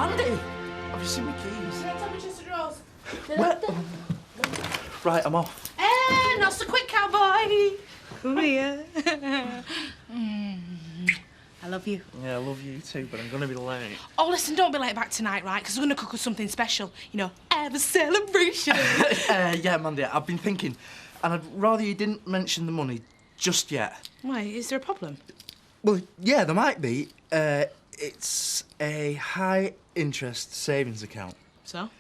Mandy! Have you seen my keys? Yeah, tell me just the drawers. Where? Right, I'm off. Not so quick, cowboy. Come here. I love you. Yeah, I love you too, but I'm going to be late. Oh, listen, don't be late back tonight, right? Because we're going to cook us something special. You know, have a celebration. Yeah, Mandy, I've been thinking, and I'd rather you didn't mention the money just yet. Why? Is there a problem? Well, yeah, there might be. It's a high-interest savings account. So?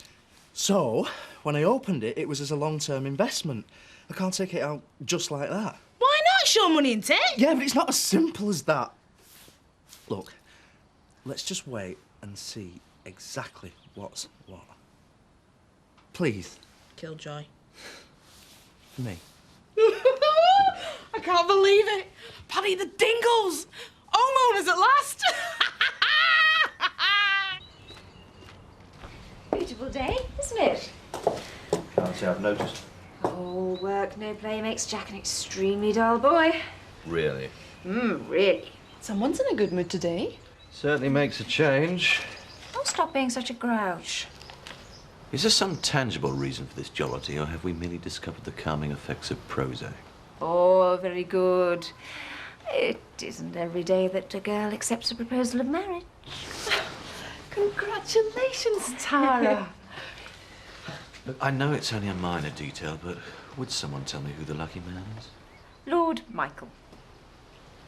So, when I opened it, it was as a long-term investment. I can't take it out just like that. Why not? Show money and take. Yeah, but it's not as simple as that. Look, let's just wait and see exactly what's what. Please. Killjoy. Me. I can't believe it. Paddy the Dingles. Homeowners at last. Beautiful day, isn't it? Can't say I've noticed. All work, no play makes Jack an extremely dull boy. Really? Really. Someone's in a good mood today. Certainly makes a change. Oh, stop being such a grouch. Is there some tangible reason for this jollity, or have we merely discovered the calming effects of Prozac? Oh, very good. It isn't every day that a girl accepts a proposal of marriage. Congratulations, Tara. Look, I know it's only a minor detail, but would someone tell me who the lucky man is? Lord Michael.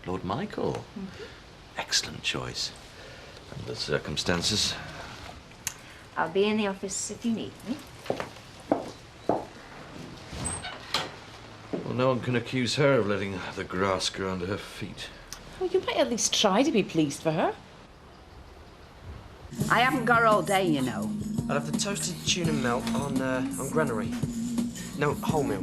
Lord Michael? Mm-hmm. Excellent choice. Under the circumstances. I'll be in the office if you need me. Well, no one can accuse her of letting the grass grow under her feet. Well, you might at least try to be pleased for her. I haven't got all day, you know. I'll have the toasted tuna melt on granary. No, wholemeal.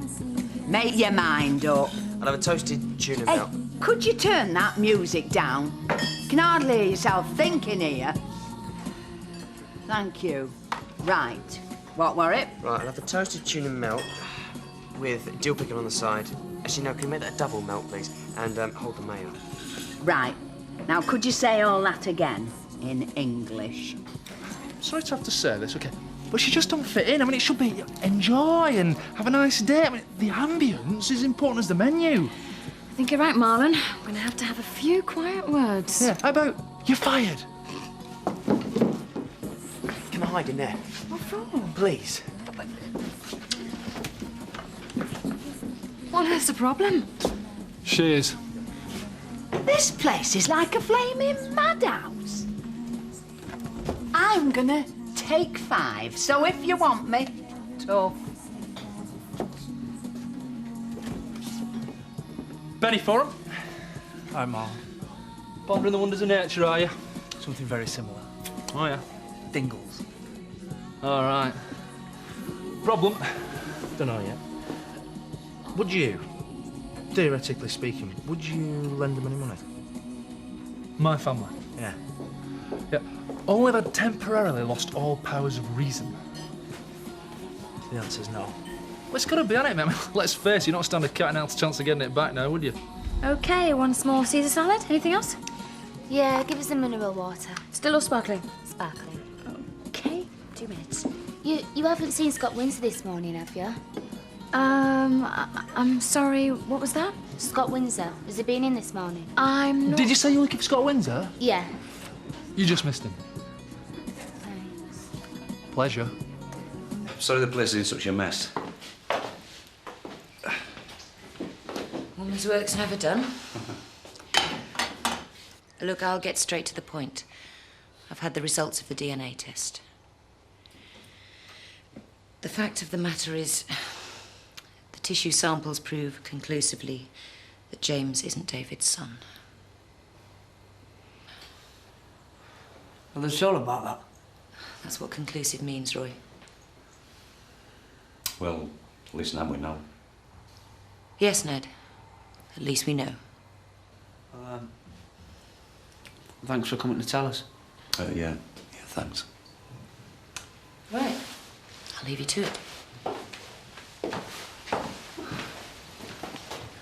Make your mind up. I'll have a toasted tuna Hey, melt. could you turn that music down? You can hardly hear yourself thinking here. Thank you. Right. What were it? Right, I'll have the toasted tuna melt with dill pickle on the side. Actually, no, can you make that a double melt, please? And hold the mayo. Right. Now, could you say all that again in English? Sorry to have to say this, okay, but she just don't fit in. I mean, it should be enjoy and have a nice day. I mean, the ambience is important as the menu. I think you're right, Marlon. We're going to have a few quiet words. Yeah, how about you're fired? Can I hide in there? What for? Please. What is the problem? She is. This place is like a flaming madhouse. I'm gonna take 5, so if you want me, tough. Benny Forum. Hi, Mark. Pondering the wonders of nature, are you? Something very similar. Oh, yeah. Dingles. All right. Problem? Don't know yet. Would you, theoretically speaking, would you lend them any money? My family. Yeah. Yeah. Only if I'd temporarily lost all powers of reason. The answer's no. Well, it's got to be, hasn't it, man? Let's face it, you don't stand a cat and mouse chance of getting it back now, would you? OK, one small Caesar salad. Anything else? Yeah, give us the mineral water. Still or sparkling? Sparkling. OK. 2 minutes. You haven't seen Scott Windsor this morning, have you? I'm sorry, what was that? Scott Windsor. Has he been in this morning? I'm not... Did you say you were looking for Scott Windsor? Yeah. You just missed him. Thanks. Pleasure. Sorry the place is in such a mess. Woman's work's never done. Look, I'll get straight to the point. I've had the results of the DNA test. The fact of the matter is, the tissue samples prove conclusively that James isn't David's son. Well, they're sure about that. That's what conclusive means, Roy. Well, at least now we know. Yes, Ned. At least we know. Thanks for coming to tell us. Yeah, thanks. Right. I'll leave you to it.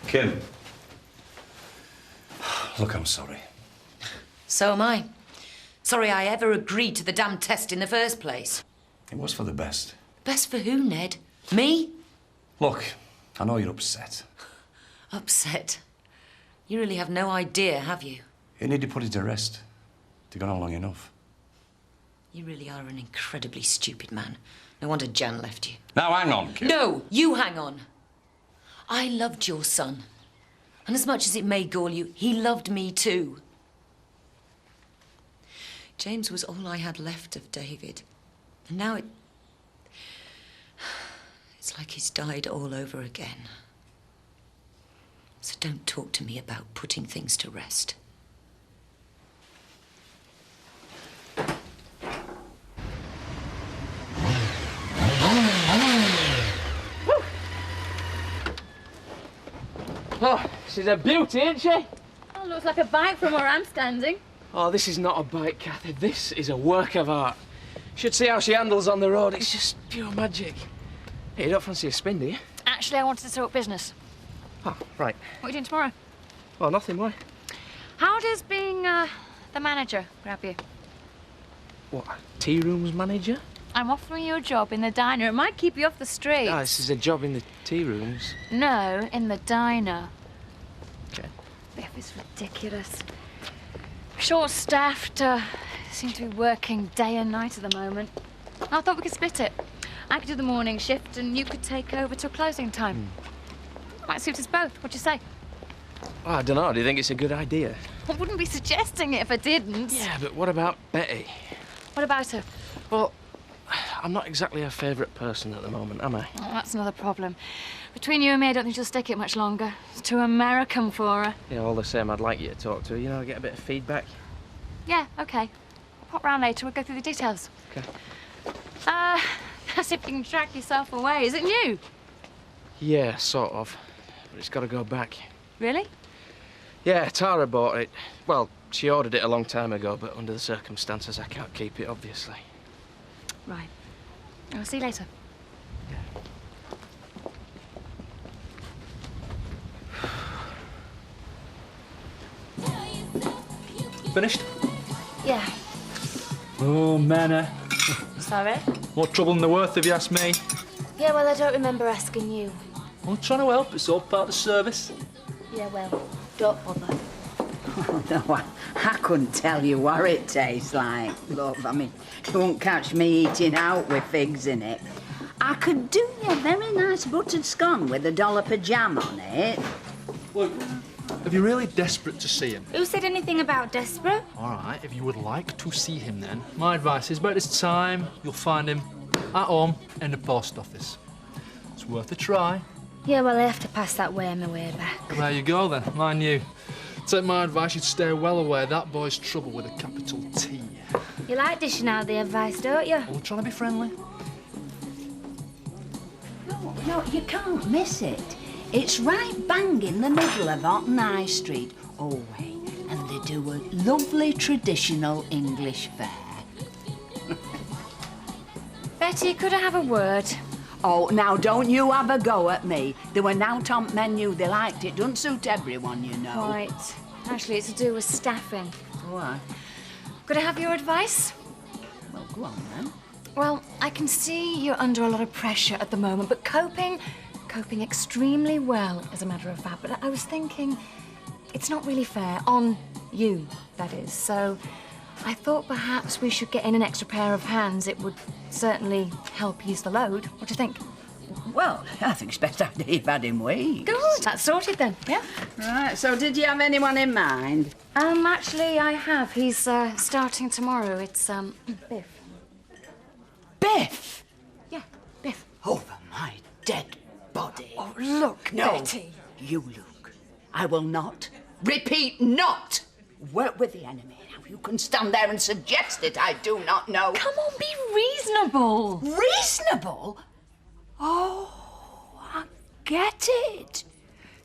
Kim. Look, I'm sorry. So am I. Sorry I ever agreed to the damn test in the first place. It was for the best. Best for who, Ned? Me? Look, I know you're upset. Upset? You really have no idea, have you? You need to put it to rest. They've gone on long enough. You really are an incredibly stupid man. No wonder Jan left you. Now, hang on, kid. No, you hang on. I loved your son. And as much as it may gall you, he loved me too. James was all I had left of David. And now it's like he's died all over again. So don't talk to me about putting things to rest. Oh, she's a beauty, isn't she? Oh, looks like a bike from where I'm standing. Oh, this is not a bike, Kathy. This is a work of art. Should see how she handles on the road. It's just pure magic. Hey, you don't fancy a spin, do you? Actually, I wanted to talk business. Oh, right. What are you doing tomorrow? Well, nothing, why? How does being the manager grab you? What, tea rooms manager? I'm offering you a job in the diner. It might keep you off the streets. Ah, this is a job in the tea rooms. No, in the diner. Okay. Biff is ridiculous. Short-staffed, seem to be working day and night at the moment. I thought we could split it. I could do the morning shift and you could take over till closing time. Might suit us both. What do you say? Oh, I don't know. Do you think it's a good idea? I wouldn't be suggesting it if I didn't. Yeah, but what about Betty? What about her? Well, I'm not exactly her favourite person at the moment, am I? Oh, that's another problem. Between you and me, I don't think she'll stick it much longer. It's too American for her. Yeah, all the same, I'd like you to talk to her, you know, get a bit of feedback. Yeah, OK. I'll pop round later. We'll go through the details. OK. That's if you can track yourself away. Is it new? Yeah, sort of. But it's got to go back. Really? Yeah, Tara bought it. Well, she ordered it a long time ago, but under the circumstances, I can't keep it, obviously. Right. I'll see you later. Finished? Yeah. Oh, Manna. Sorry? More trouble than they're worth, if you ask me. Yeah, well, I don't remember asking you. I'm trying to help. It's all part of the service. Yeah, well, don't bother. Oh, no, I couldn't tell you what it tastes like, love. I mean, you won't catch me eating out with figs in it. I could do you a very nice buttered scone with a dollop of jam on it. Look, if you're really desperate to see him... Who said anything about desperate? All right, if you would like to see him then, my advice is about this time, you'll find him at home in the post office. It's worth a try. Yeah, well, I have to pass that way on my way back. There you go, then. Mind you. Take my advice, you'd stay well aware that boy's trouble with a capital T. You like dishing out the advice, don't you? We're trying to be friendly. No, you can't miss it. It's right bang in the middle of Otten High Street, Alway, and they do a lovely traditional English fare. Betty, could I have a word? Oh, now don't you have a go at me. They were out on menu, they liked it. Doesn't suit everyone, you know. Right. Actually, it's to do with staffing. Why? Could I have your advice? Well, go on then. Well, I can see you're under a lot of pressure at the moment, but coping extremely well, as a matter of fact. But I was thinking, it's not really fair on you, that is. So I thought perhaps we should get in an extra pair of hands. It would certainly help ease the load. What do you think? Well, I think it's best idea you've had in weeks. Good. That's sorted then, yeah? Right, so did you have anyone in mind? Actually, I have. He's starting tomorrow. It's, Biff. Biff? Yeah, Biff. Over my dead body. Oh, look, No, Betty. you look. I will not, repeat, not work with the enemy. Now, you can stand there and suggest it. I do not know. Come on, be reasonable. Reasonable? Oh, I get it.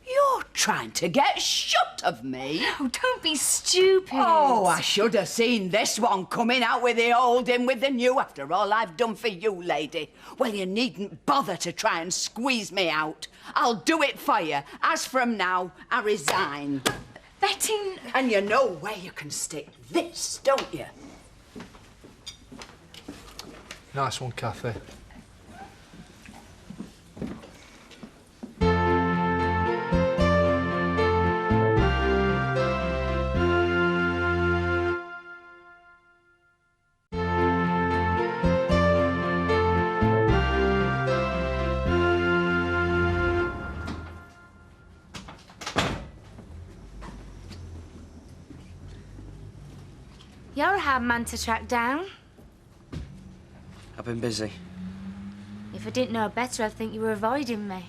You're trying to get shut of me. No, don't be stupid. Oh, I should have seen this one coming out with the old in with the new after all I've done for you, lady. Well, you needn't bother to try and squeeze me out. I'll do it for you. As from now, I resign. Betty... And you know where you can stick this, don't you? Nice one, Kathy. You're a hard man to track down. I've been busy. If I didn't know better, I'd think you were avoiding me.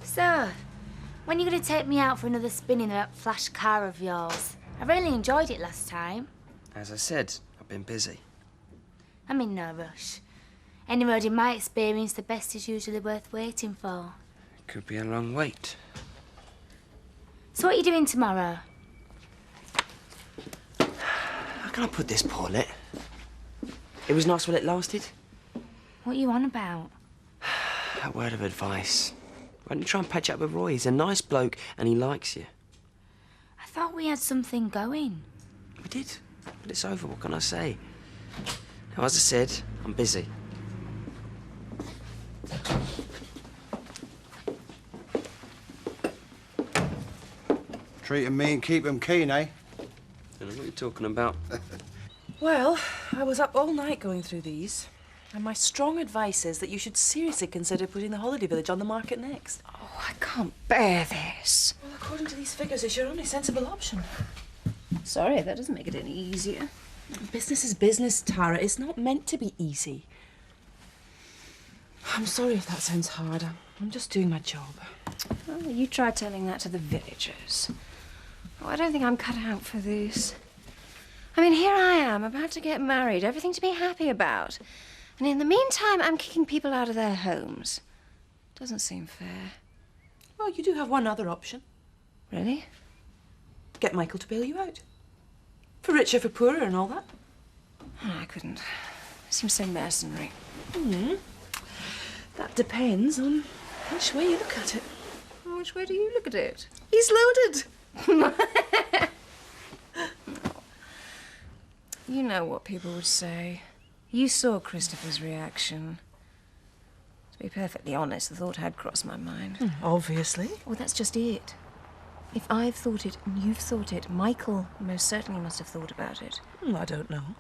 So, when are you going to take me out for another spin in that flash car of yours? I really enjoyed it last time. As I said, I've been busy. I'm in no rush. Any road in my experience, the best is usually worth waiting for. It could be a long wait. So what are you doing tomorrow? How can I put this, Paulette? It was nice while it lasted. What are you on about? A word of advice. Why don't you try and patch up with Roy? He's a nice bloke and he likes you. I thought we had something going. We did, but it's over. What can I say? Now, as I said, I'm busy. Treat 'em mean, keep 'em keen, eh? I don't know what you're talking about. Well, I was up all night going through these, and my strong advice is that you should seriously consider putting the holiday village on the market next. Oh, I can't bear this. Well, according to these figures, it's your only sensible option. Sorry, that doesn't make it any easier. Business is business, Tara. It's not meant to be easy. I'm sorry if that sounds hard. I'm just doing my job. Well, you try telling that to the villagers. Oh, I don't think I'm cut out for this. I mean, here I am, about to get married, everything to be happy about. And in the meantime, I'm kicking people out of their homes. Doesn't seem fair. Well, you do have one other option. Really? Get Michael to bail you out. For richer, for poorer and all that. Oh, I couldn't. It seems so mercenary. That depends on which way you look at it. Which way do you look at it? He's loaded. You know what people would say. You saw Christopher's reaction. To be perfectly honest, the thought had crossed my mind. Obviously. Well, that's just it. If I've thought it and you've thought it, Michael most certainly must have thought about it. I don't know.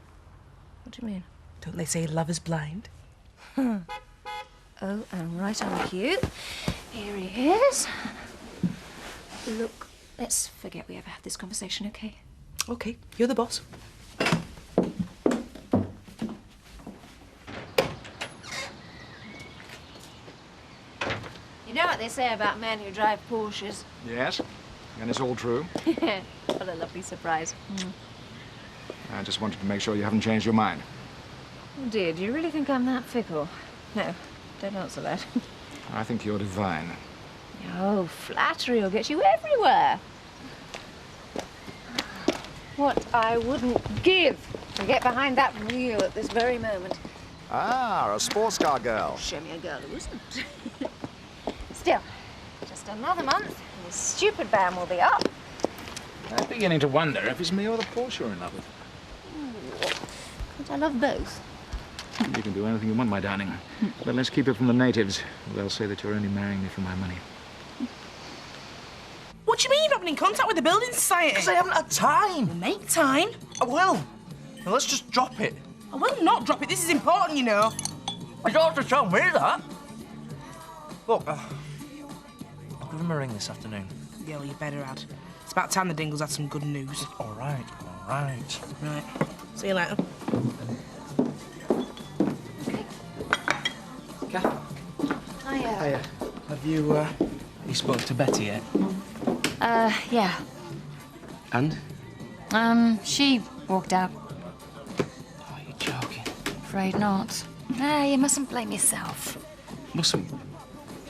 What do you mean? Don't they say love is blind? Oh, and right on cue. Here he is. Look, let's forget we ever had this conversation, okay? Okay, you're the boss. You know what they say about men who drive Porsches? Yes, and it's all true. What a lovely surprise. I just wanted to make sure you haven't changed your mind. Oh dear, do you really think I'm that fickle? No, don't answer that. I think you're divine. Oh, flattery will get you everywhere. What I wouldn't give to get behind that wheel at this very moment. Ah, a sports car girl. Show me a girl who isn't. Still, just another month and this stupid van will be up. I'm beginning to wonder if it's me or the Porsche you're in love with. I love both. You can do anything you want, my darling. But let's keep it from the natives. They'll say that you're only marrying me for my money. What do you mean you've not been in contact with the building society? Because I haven't had time. Well, make time. I will. Now let's just drop it. I will not drop it. This is important, you know. You don't have to tell me that. Look, I'll give him a ring this afternoon. Yeah, well, you better add. It's about time the Dingles had some good news. All right, all right. Right. See you later. Kath? Hiya. Have you spoke to Betty yet? Yeah. And? She walked out. Oh, you're joking. Afraid not. Ah, you mustn't blame yourself. Mustn't.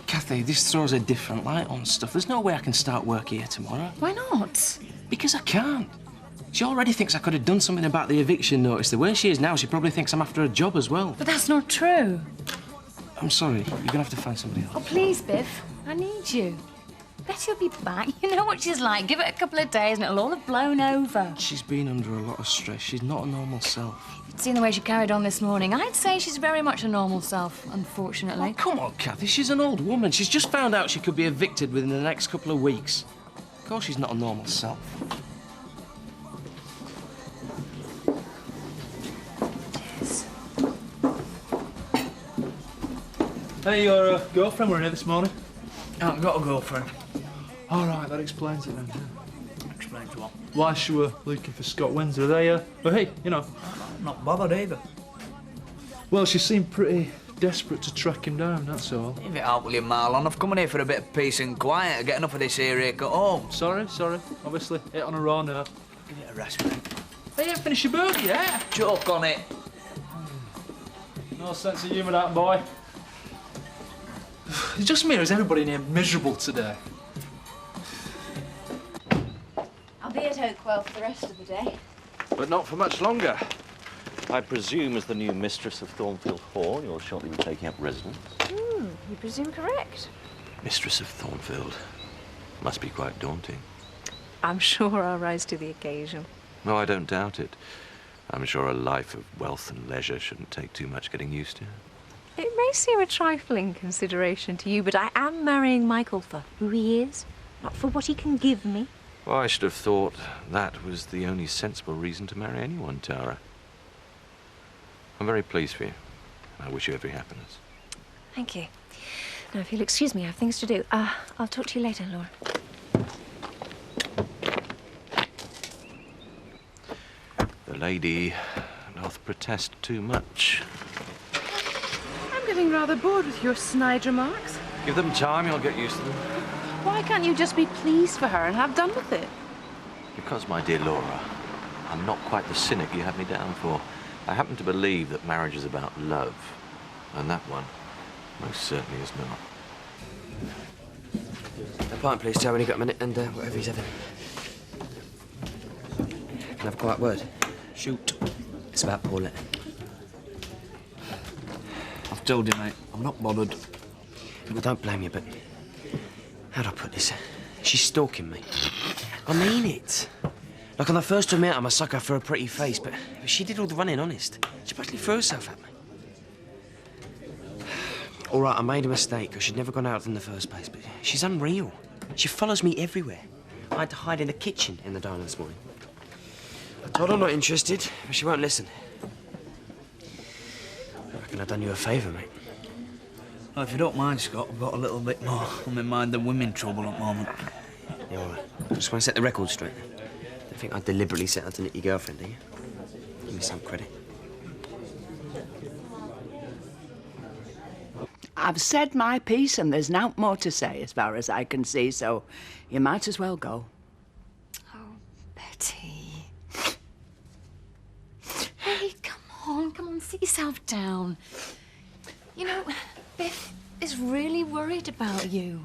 Kathy, this throws a different light on stuff. There's no way I can start work here tomorrow. Why not? Because I can't. She already thinks I could have done something about the eviction notice. The way she is now, she probably thinks I'm after a job as well. But that's not true. I'm sorry. You're gonna have to find somebody else. Oh, please, Biff. I need you. Betty will be back. You know what she's like. Give it a couple of days and it'll all have blown over. She's been under a lot of stress. She's not a normal self. Seeing the way she carried on this morning, I'd say she's very much a normal self, unfortunately. Oh, come on, Kathy. She's an old woman. She's just found out she could be evicted within the next couple of weeks. Of course she's not a normal self. Hey, your girlfriend were in here this morning? I haven't got a girlfriend. All right, that explains it then. Explains what? Why she were looking for Scott Windsor. They, well, hey, you know. Not bothered either. Well, she seemed pretty desperate to track him down, that's all. Leave it out, will you, Marlon? I've come in here for a bit of peace and quiet. Get enough of this here ache at home. Sorry. Obviously, hit on a raw nerve. Give it a rest, mate. Hey, you haven't finished your burger yet? Joke on it. No sense of humour, that boy. It's just me, or is everybody in here miserable today? I'll be at Oakwell for the rest of the day. But not for much longer. I presume as the new mistress of Thornfield Hall, you'll shortly be taking up residence. You presume correct. Mistress of Thornfield. Must be quite daunting. I'm sure I'll rise to the occasion. No, I don't doubt it. I'm sure a life of wealth and leisure shouldn't take too much getting used to. It may seem a trifling consideration to you, but I am marrying Michael for who he is, not for what he can give me. Well, I should have thought that was the only sensible reason to marry anyone, Tara. I'm very pleased for you, and I wish you every happiness. Thank you. Now, if you'll excuse me, I have things to do. I'll talk to you later, Laura. The lady doth protest too much. I'm getting rather bored with your snide remarks. Give them time, you'll get used to them. Why can't you just be pleased for her and have done with it? Because, my dear Laura, I'm not quite the cynic you had me down for. I happen to believe that marriage is about love, and that one most certainly is not. A pint, please, Joe, when you got a minute, and whatever he's having. Can I have a quiet word? Shoot. It's about Paulette. I've told you, mate. I'm not bothered. Well, don't blame you, but how do I put this? She's stalking me. I mean it. Like, on the first time I met her, I'm a sucker for a pretty face, but she did all the running, honest. She practically threw herself at me. All right, I made a mistake. I should never have gone out in the first place, but she's unreal. She follows me everywhere. I had to hide in the kitchen in the diner this morning. I told her I'm not interested, but she won't listen. I reckon I've done you a favour, mate. Well, if you don't mind, Scott, I've got a little bit more on my mind than women trouble at the moment. Yeah, all right. I just want to set the record straight. I think I deliberately set out to nick your girlfriend, do you? Give me some credit. I've said my piece and there's naught more to say as far as I can see, so you might as well go. Oh, Betty. Hey, come on, sit yourself down. You know, Biff is really worried about you.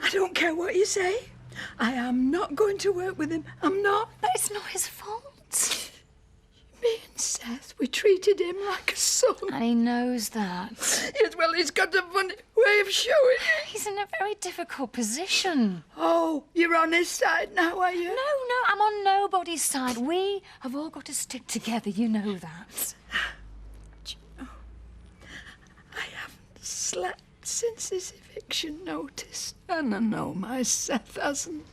I don't care what you say. I am not going to work with him. I'm not. But it's not his fault. Me and Seth, we treated him like a son. And he knows that. Yes, well, he's got a funny way of showing it. He's in a very difficult position. Oh, you're on his side now, are you? No, I'm on nobody's side. We have all got to stick together, you know that. Do you know, I haven't slept since his eviction notice. And I know my Seth hasn't.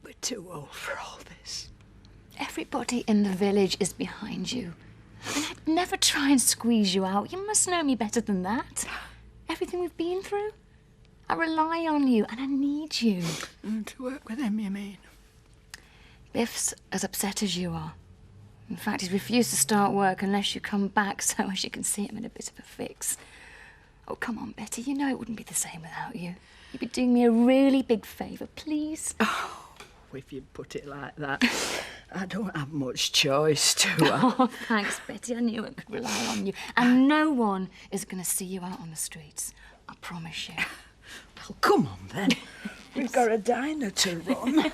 We're too old for all this. Everybody in the village is behind you. And I'd never try and squeeze you out. You must know me better than that. Everything we've been through, I rely on you and I need you. To work with him, you mean? Biff's as upset as you are. In fact, he's refused to start work unless you come back, so as you can see, I'm in a bit of a fix. Oh, come on, Betty, you know it wouldn't be the same without you. You'd be doing me a really big favour, please. Oh, if you put it like that, I don't have much choice, do I? Oh, thanks, Betty. I knew I could rely on you. And no one is going to see you out on the streets. I promise you. Well, come on, then. We've got a diner to run.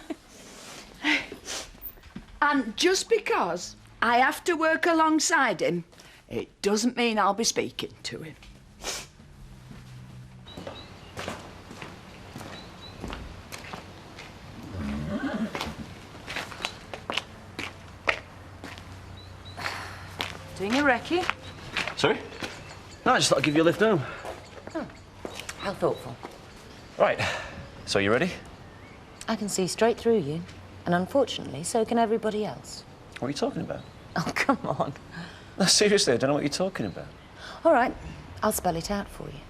And just because I have to work alongside him, it doesn't mean I'll be speaking to him. Doing your recce? Sorry? No, I just thought I'd give you a lift home. Oh, how thoughtful. Right. So you ready? I can see straight through you. And unfortunately, so can everybody else. What are you talking about? Oh, come on. No, seriously, I don't know what you're talking about. All right, I'll spell it out for you.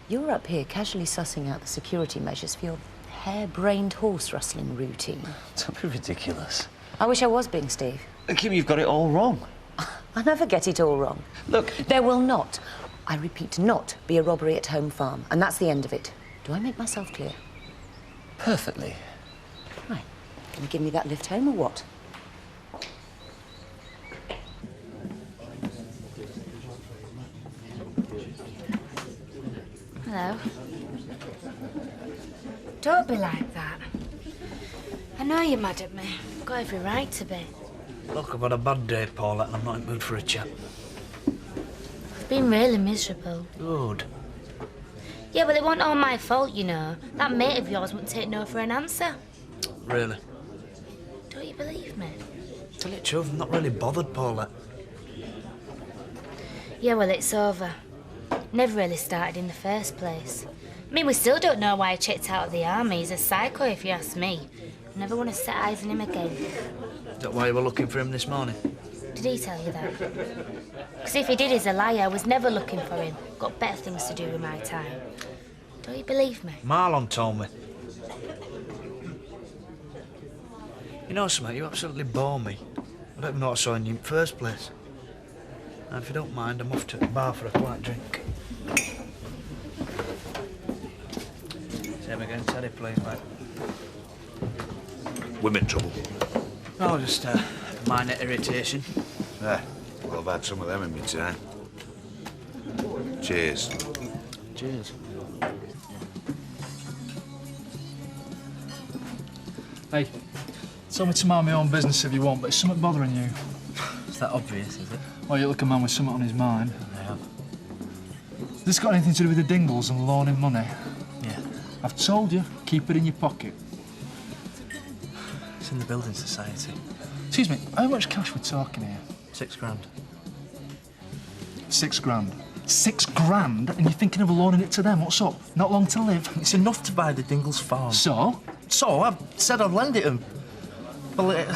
You're up here casually sussing out the security measures for your hair-brained horse-rustling routine. Don't be ridiculous. I wish I was being Steve. Kim, you've got it all wrong. I never get it all wrong. Look... There will not, I repeat, not be a robbery at Home Farm, and that's the end of it. Do I make myself clear? Perfectly. Right. Can you give me that lift home or what? Hello. Don't be like that. I know you're mad at me. I've got every right to be. Look, I've had a bad day, Paulette, and I'm not in the mood for a chat. I've been really miserable. Good. Yeah, well, it wasn't all my fault, you know. That mate of yours wouldn't take no for an answer. Really? Don't you believe me? Tell you the truth, I'm not really bothered, Paulette. Yeah, well, it's over. Never really started in the first place. I mean, we still don't know why he checked out of the army. He's a psycho, if you ask me. I never want to set eyes on him again. Is that why you were looking for him this morning? Did he tell you that? Because if he did, he's a liar. I was never looking for him. Got better things to do with my time. Don't you believe me? Marlon told me. You know something, you absolutely bore me. I don't even know what I saw in you in the first place. And if you don't mind, I'm off to the bar for a quiet drink. Same again, Teddy, please, mate. Women trouble. Oh, just minor irritation. Yeah, well, I've had some of them in my time. Cheers. Cheers. Hey, tell me to mind my own business if you want, but is something bothering you? Is that obvious, is it? Well, you look a man with something on his mind. I have. Has this got anything to do with the Dingles and loaning money? Yeah. I've told you, keep it in your pocket. It's in the building society. Excuse me, how much cash we're talking here? 6 grand. 6 grand? 6 grand? And you're thinking of loaning it to them? What's up? Not long to live? It's enough to buy the Dingles farm. So? So, I've said I'd lend it them. Well, I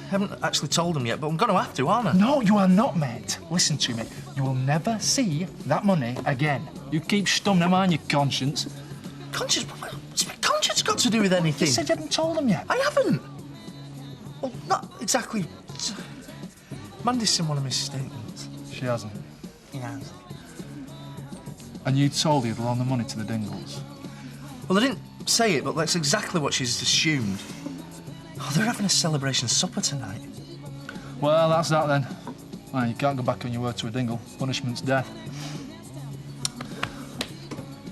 haven't actually told them yet, but I'm going to have to, aren't I? No, you are not, mate. Listen to me. You will never see that money again. You keep stumming mind your conscience. Conscience? What's my conscience got to do with anything? You said you hadn't told them yet. I haven't. Well, not exactly. Mandy's seen one of my statements. She hasn't. He has. And you told her you'd loan the money to the Dingles? Well, I didn't say it, but that's exactly what she's assumed. Oh, they're having a celebration supper tonight. Well, that's that then. Well, you can't go back on your word to a Dingle. Punishment's death.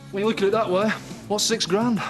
When you look at it that way, what's 6 grand?